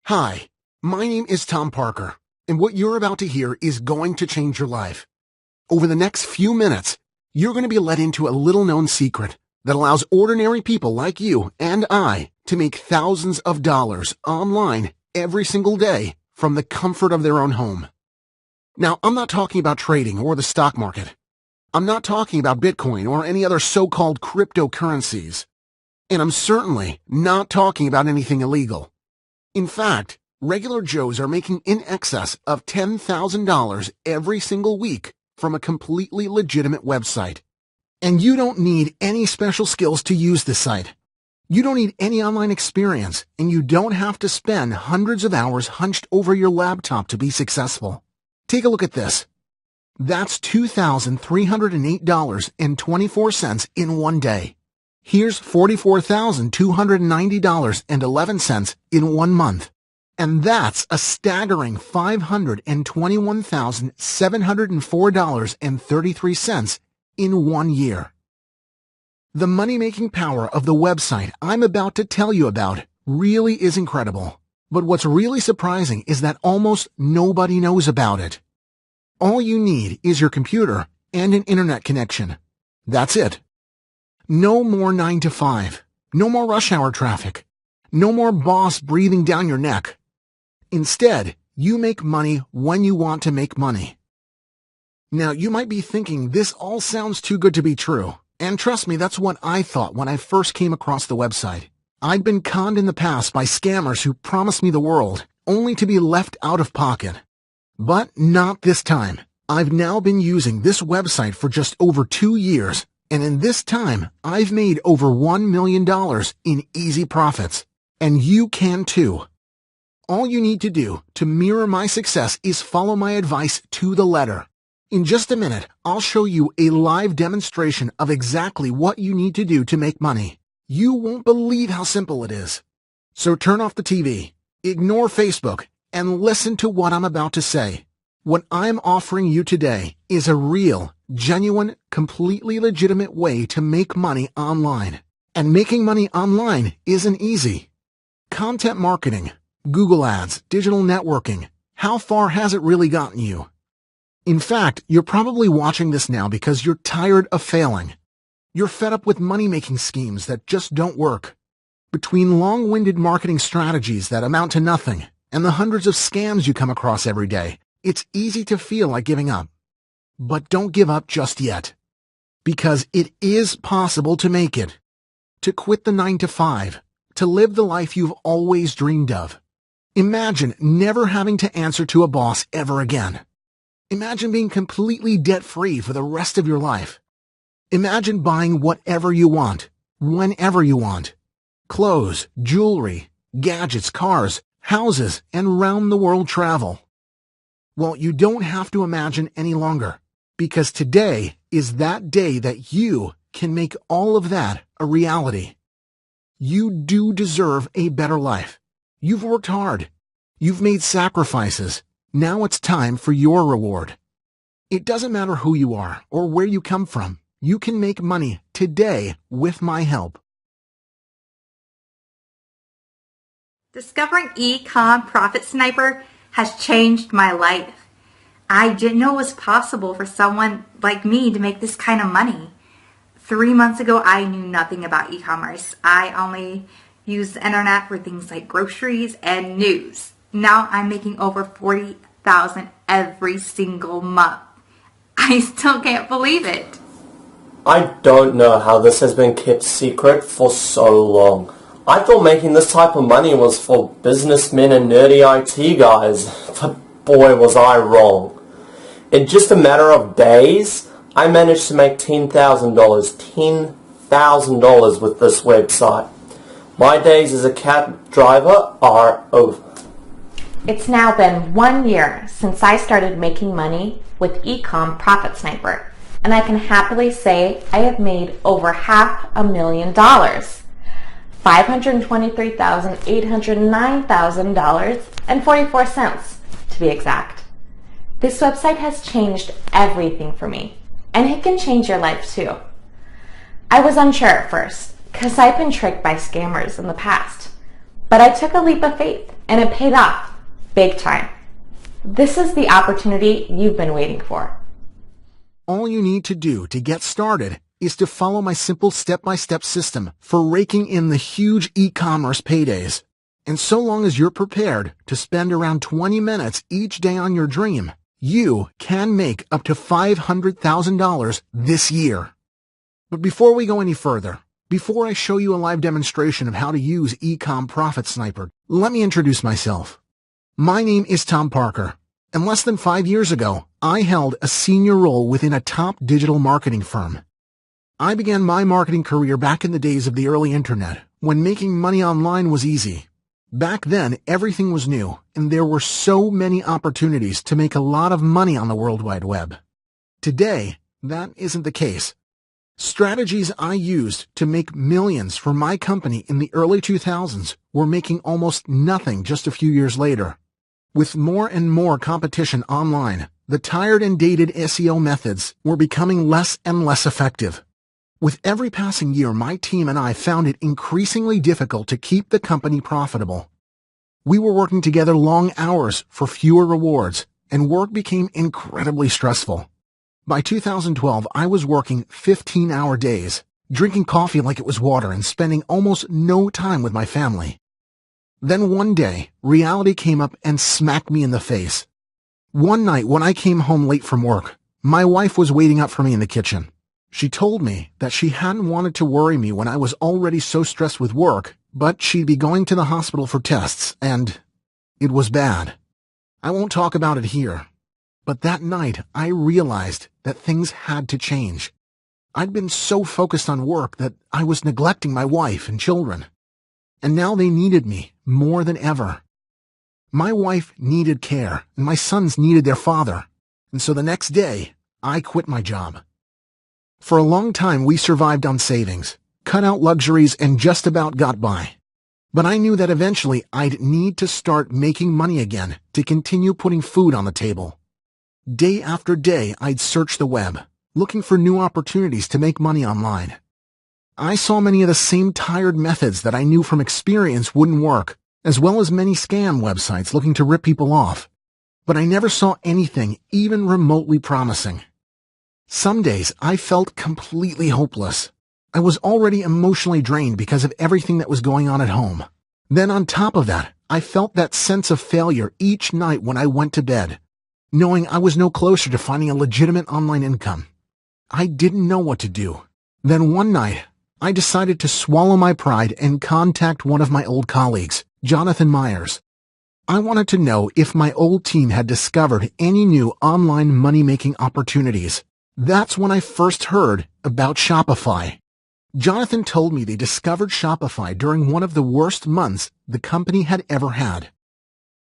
Hi, my name is Tom Parker, and what you're about to hear is going to change your life. Over the next few minutes, you're going to be led into a little-known secret that allows ordinary people like you and I to make thousands of dollars online every single day from the comfort of their own home. Now, I'm not talking about trading or the stock market. I'm not talking about Bitcoin or any other so-called cryptocurrencies. And I'm certainly not talking about anything illegal. In fact, regular Joes are making in excess of $10,000 every single week from a completely legitimate website. And you don't need any special skills to use this site. You don't need any online experience, and you don't have to spend hundreds of hours hunched over your laptop to be successful. Take a look at this. That's $2,308.24 in one day. Here's $44,290.11 in 1 month. And that's a staggering $521,704.33 in 1 year. The money-making power of the website I'm about to tell you about really is incredible. But what's really surprising is that almost nobody knows about it. All you need is your computer and an internet connection. That's it. No more 9 to 5. No more rush hour traffic. No more boss breathing down your neck. Instead, you make money when you want to make money. Now, you might be thinking this all sounds too good to be true. And trust me, that's what I thought when I first came across the website. I'd been conned in the past by scammers who promised me the world, only to be left out of pocket. But not this time. I've now been using this website for just over 2 years. And in this time, I've made over $1 million in easy profits. And you can too. All you need to do to mirror my success is follow my advice to the letter. In just a minute, I'll show you a live demonstration of exactly what you need to do to make money. You won't believe how simple it is. So turn off the TV, ignore Facebook, and listen to what I'm about to say. What I'm offering you today is a real, genuine, completely legitimate way to make money online. And making money online isn't easy. Content marketing, Google Ads, digital networking, how far has it really gotten you? In fact, you're probably watching this now because you're tired of failing. You're fed up with money-making schemes that just don't work. Between long-winded marketing strategies that amount to nothing and the hundreds of scams you come across every day, it's easy to feel like giving up. But don't give up just yet. Because it is possible to make it. To quit the 9 to 5. To live the life you've always dreamed of. Imagine never having to answer to a boss ever again. Imagine being completely debt-free for the rest of your life. Imagine buying whatever you want, whenever you want. Clothes, jewelry, gadgets, cars, houses, and round-the-world travel. Well, you don't have to imagine any longer, because today is that day that you can make all of that a reality. You do deserve a better life. You've worked hard. You've made sacrifices. Now it's time for your reward. It doesn't matter who you are or where you come from. You can make money today with my help. Discovering Ecom Profit Sniper has changed my life. I didn't know it was possible for someone like me to make this kind of money. 3 months ago, I knew nothing about e-commerce. I only used the internet for things like groceries and news. Now I'm making over $40,000 every single month. I still can't believe it. I don't know how this has been kept secret for so long. I thought making this type of money was for businessmen and nerdy IT guys, but boy was I wrong. In just a matter of days, I managed to make $10,000 with this website. My days as a cab driver are over. It's now been 1 year since I started making money with Ecom Profit Sniper, and I can happily say I have made over $500,000, $523,809.44 to be exact. This website has changed everything for me, and it can change your life too. I was unsure at first, because I've been tricked by scammers in the past, but I took a leap of faith and it paid off big time. This is the opportunity you've been waiting for. All you need to do to get started is to follow my simple step-by-step system for raking in the huge e-commerce paydays. And so long as you're prepared to spend around 20 minutes each day on your dream, you can make up to $500,000 this year. But before we go any further, before I show you a live demonstration of how to use Ecom Profit Sniper, let me introduce myself. My name is Tom Parker, and less than 5 years ago, I held a senior role within a top digital marketing firm. I began my marketing career back in the days of the early internet, when making money online was easy. Back then, everything was new, and there were so many opportunities to make a lot of money on the World Wide Web. Today, that isn't the case. Strategies I used to make millions for my company in the early 2000s were making almost nothing just a few years later. With more and more competition online, the tired and dated SEO methods were becoming less and less effective. With every passing year, my team and I found it increasingly difficult to keep the company profitable. We were working together long hours for fewer rewards, and work became incredibly stressful. By 2012, I was working 15-hour days, drinking coffee like it was water, and spending almost no time with my family. Then one day, reality came up and smacked me in the face. One night when I came home late from work, my wife was waiting up for me in the kitchen. She told me that she hadn't wanted to worry me when I was already so stressed with work, but she'd be going to the hospital for tests, and it was bad. I won't talk about it here, but that night I realized that things had to change. I'd been so focused on work that I was neglecting my wife and children, and now they needed me more than ever. My wife needed care, and my sons needed their father, and so the next day I quit my job. For a long time, we survived on savings, cut out luxuries, and just about got by. But I knew that eventually I'd need to start making money again to continue putting food on the table. Day after day, I'd search the web, looking for new opportunities to make money online. I saw many of the same tired methods that I knew from experience wouldn't work, as well as many scam websites looking to rip people off. But I never saw anything even remotely promising. Some days I felt completely hopeless. I was already emotionally drained because of everything that was going on at home. Then on top of that, I felt that sense of failure each night when I went to bed, knowing I was no closer to finding a legitimate online income. I didn't know what to do. Then one night, I decided to swallow my pride and contact one of my old colleagues, Jonathan Myers. I wanted to know if my old team had discovered any new online money-making opportunities. That's when I first heard about Shopify. Jonathan told me they discovered Shopify during one of the worst months the company had ever had.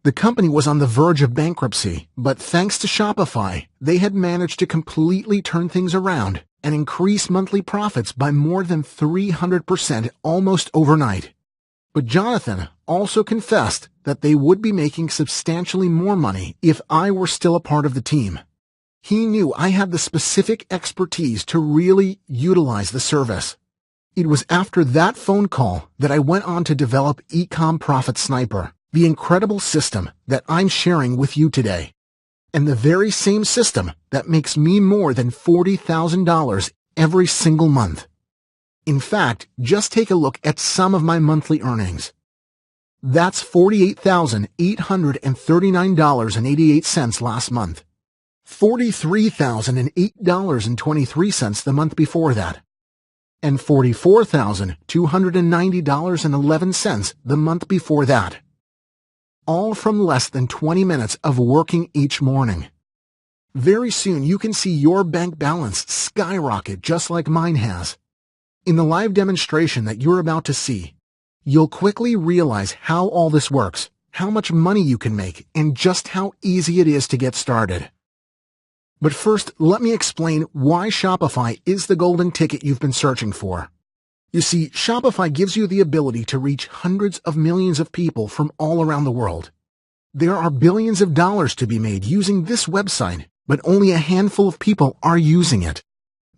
The company was on the verge of bankruptcy, but thanks to Shopify, they had managed to completely turn things around and increase monthly profits by more than 300% almost overnight. But Jonathan also confessed that they would be making substantially more money if I were still a part of the team. He knew I had the specific expertise to really utilize the service. It was after that phone call that I went on to develop Ecom Profit Sniper, the incredible system that I'm sharing with you today, and the very same system that makes me more than $40,000 every single month. In fact, just take a look at some of my monthly earnings. That's $48,839.88 last month. $43,008.23 the month before that, and $44,290.11 the month before that. All from less than 20 minutes of working each morning. Very soon you can see your bank balance skyrocket just like mine has. In the live demonstration that you're about to see, you'll quickly realize how all this works, how much money you can make, and just how easy it is to get started. But first, let me explain why Shopify is the golden ticket you've been searching for. You see, Shopify gives you the ability to reach hundreds of millions of people from all around the world. There are billions of dollars to be made using this website, but only a handful of people are using it.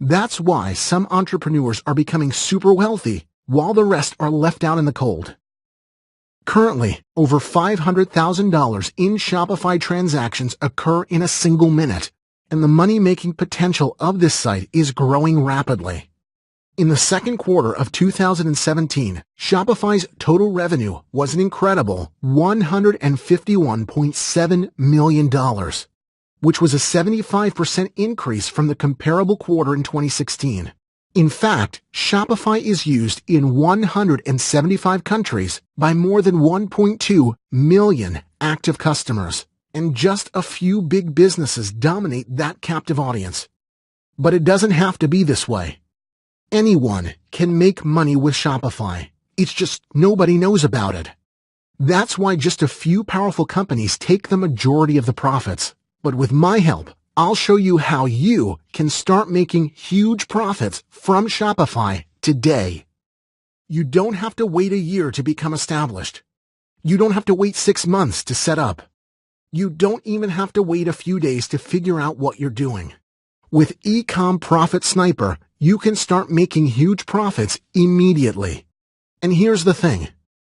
That's why some entrepreneurs are becoming super wealthy, while the rest are left out in the cold. Currently, over $500,000 in Shopify transactions occur in a single minute, and the money-making potential of this site is growing rapidly. In the second quarter of 2017, Shopify's total revenue was an incredible $151.7 million, which was a 75% increase from the comparable quarter in 2016. In fact, Shopify is used in 175 countries by more than 1.2 million active customers, and just a few big businesses dominate that captive audience. But it doesn't have to be this way. Anyone can make money with Shopify. It's just nobody knows about it. That's why just a few powerful companies take the majority of the profits. But with my help, I'll show you how you can start making huge profits from Shopify today. You don't have to wait a year to become established. You don't have to wait 6 months to set up. You don't even have to wait a few days to figure out what you're doing. With Ecom Profit Sniper, you can start making huge profits immediately. And here's the thing.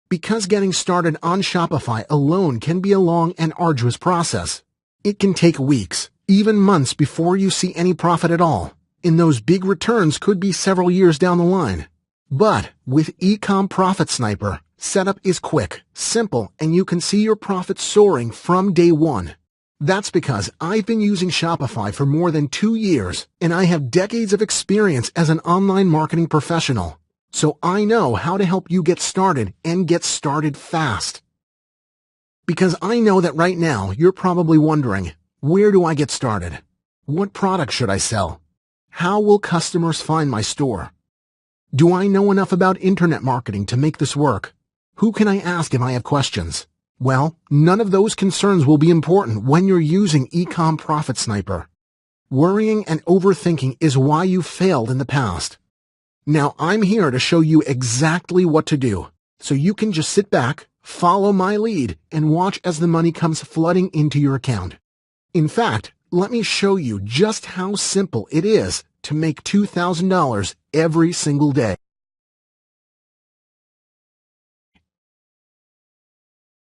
Because getting started on Shopify alone can be a long and arduous process. It can take weeks, even months before you see any profit at all, and those big returns could be several years down the line. But with Ecom Profit Sniper, setup is quick, simple, and you can see your profits soaring from day one. That's because I've been using Shopify for more than 2 years, and I have decades of experience as an online marketing professional. So I know how to help you get started and get started fast. Because I know that right now you're probably wondering, where do I get started? What product should I sell? How will customers find my store? Do I know enough about internet marketing to make this work? Who can I ask if I have questions? Well, none of those concerns will be important when you're using Ecom Profit Sniper. Worrying and overthinking is why you failed in the past. Now I'm here to show you exactly what to do, so you can just sit back, follow my lead, and watch as the money comes flooding into your account. In fact, let me show you just how simple it is to make $2,000 every single day.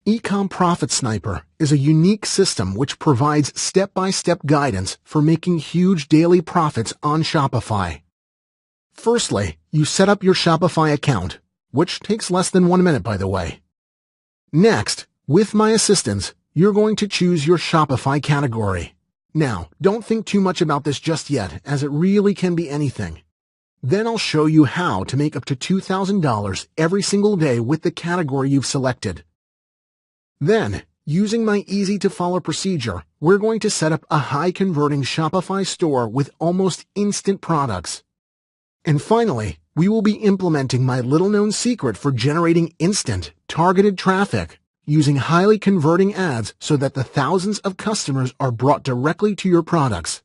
Ecom Profit Sniper is a unique system which provides step-by-step guidance for making huge daily profits on Shopify. Firstly, you set up your Shopify account, which takes less than 1 minute, by the way. Next, with my assistance, you're going to choose your Shopify category. Now, don't think too much about this just yet, as it really can be anything. Then I'll show you how to make up to $2,000 every single day with the category you've selected. Then, using my easy-to-follow procedure, we're going to set up a high-converting Shopify store with almost instant products. And finally, we will be implementing my little-known secret for generating instant, targeted traffic, using highly converting ads so that the thousands of customers are brought directly to your products.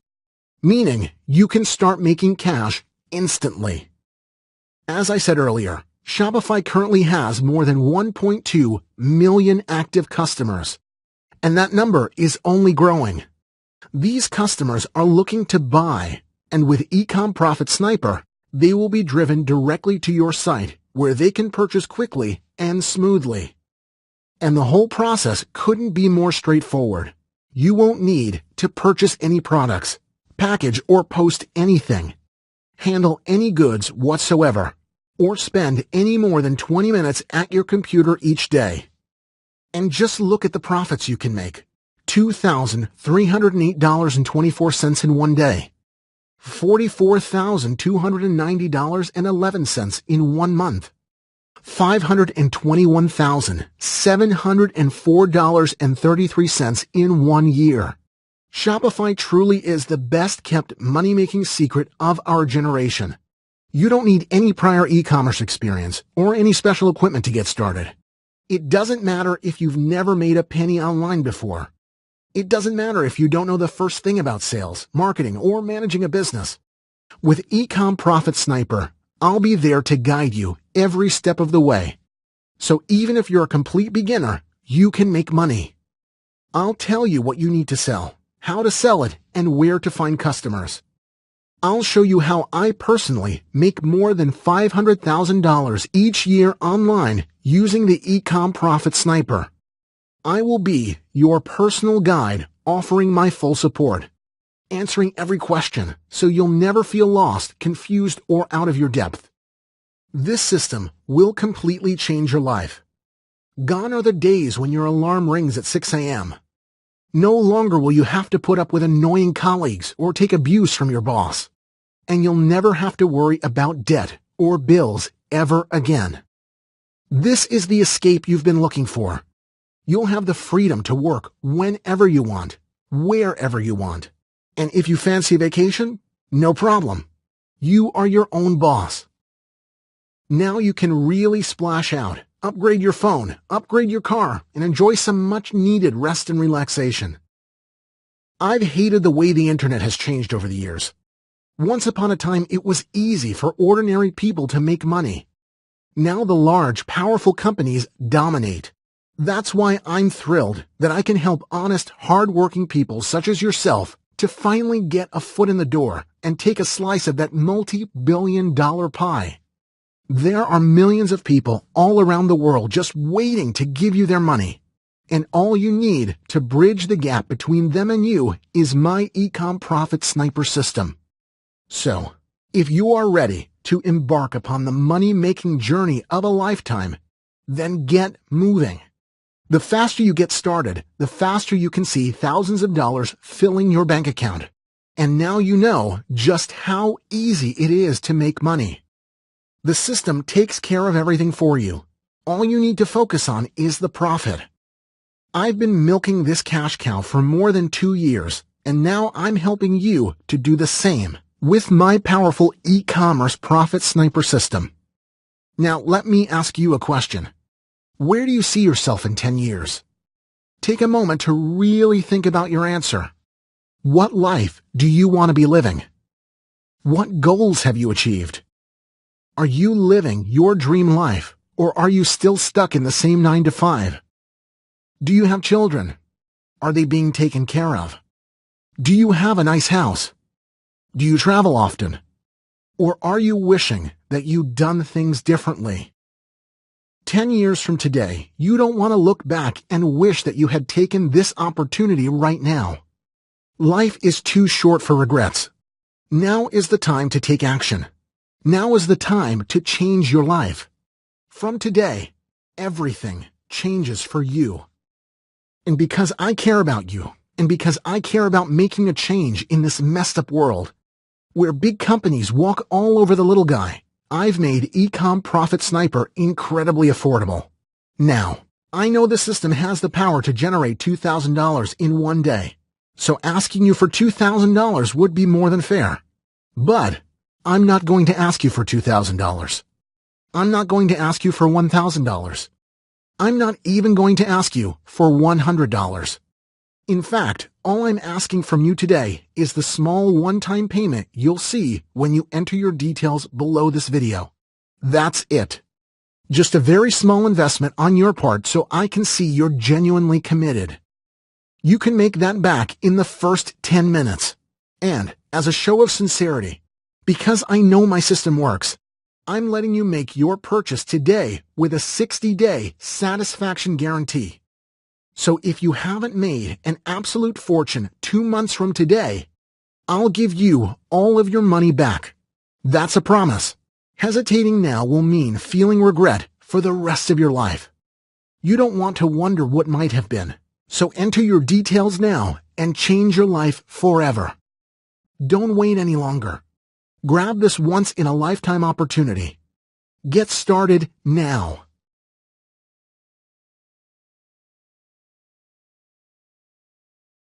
Meaning, you can start making cash instantly. As I said earlier, Shopify currently has more than 1.2 million active customers, and that number is only growing. These customers are looking to buy, and with Ecom Profit Sniper, they will be driven directly to your site where they can purchase quickly and smoothly. And the whole process couldn't be more straightforward. You won't need to purchase any products, package or post anything, handle any goods whatsoever, or spend any more than 20 minutes at your computer each day. And just look at the profits you can make. $2,308.24 in 1 day. $44,290.11 in 1 month. $521,704.33 in 1 year. Shopify truly is the best-kept money-making secret of our generation. You don't need any prior e-commerce experience or any special equipment to get started. It doesn't matter if you've never made a penny online before. It doesn't matter if you don't know the first thing about sales, marketing, or managing a business. With Ecom Profit Sniper, I'll be there to guide you every step of the way. So even if you're a complete beginner, you can make money. I'll tell you what you need to sell, how to sell it, and where to find customers. I'll show you how I personally make more than $500,000 each year online using the Ecom Profit Sniper. I will be your personal guide, offering my full support, answering every question so you'll never feel lost, confused, or out of your depth. This system will completely change your life. Gone are the days when your alarm rings at 6 a.m. No longer will you have to put up with annoying colleagues or take abuse from your boss. And you'll never have to worry about debt or bills ever again. This is the escape you've been looking for. You'll have the freedom to work whenever you want, wherever you want. And if you fancy vacation, no problem. You are your own boss. Now you can really splash out, upgrade your phone, upgrade your car, and enjoy some much-needed rest and relaxation. I've hated the way the internet has changed over the years. Once upon a time, it was easy for ordinary people to make money. Now the large, powerful companies dominate. That's why I'm thrilled that I can help honest, hard-working people such as yourself to finally get a foot in the door and take a slice of that multi-billion-dollar pie. There are millions of people all around the world just waiting to give you their money. And all you need to bridge the gap between them and you is my Ecom Profit Sniper system. So, if you are ready to embark upon the money-making journey of a lifetime, then get moving. The faster you get started, the faster you can see thousands of dollars filling your bank account. And now you know just how easy it is to make money. The system takes care of everything for you. All you need to focus on is the profit. I've been milking this cash cow for more than 2 years, and now I'm helping you to do the same with my powerful e-commerce profit sniper system. Now let me ask you a question. Where do you see yourself in 10 years? Take a moment to really think about your answer. What life do you want to be living? What goals have you achieved? Are you living your dream life, or are you still stuck in the same 9 to 5? Do you have children? Are they being taken care of? Do you have a nice house? Do you travel often? Or are you wishing that you'd done things differently? 10 years from today, you don't want to look back and wish that you had taken this opportunity right now. Life is too short for regrets. Now is the time to take action. Now is the time to change your life. From today, everything changes for you. And because I care about you, and because I care about making a change in this messed up world, where big companies walk all over the little guy, I've made Ecom Profit Sniper incredibly affordable. Now, I know the system has the power to generate $2,000 in one day, so asking you for $2,000 would be more than fair. But I'm not going to ask you for $2,000. I'm not going to ask you for $1,000. I'm not even going to ask you for $100. In fact, all I'm asking from you today is the small one-time payment you'll see when you enter your details below this video. That's it. Just a very small investment on your part so I can see you're genuinely committed. You can make that back in the first 10 minutes. And, as a show of sincerity, because I know my system works, I'm letting you make your purchase today with a 60-day satisfaction guarantee. So if you haven't made an absolute fortune 2 months from today, I'll give you all of your money back. That's a promise. Hesitating now will mean feeling regret for the rest of your life. You don't want to wonder what might have been, so enter your details now and change your life forever. Don't wait any longer. Grab this once-in-a-lifetime opportunity. Get started now.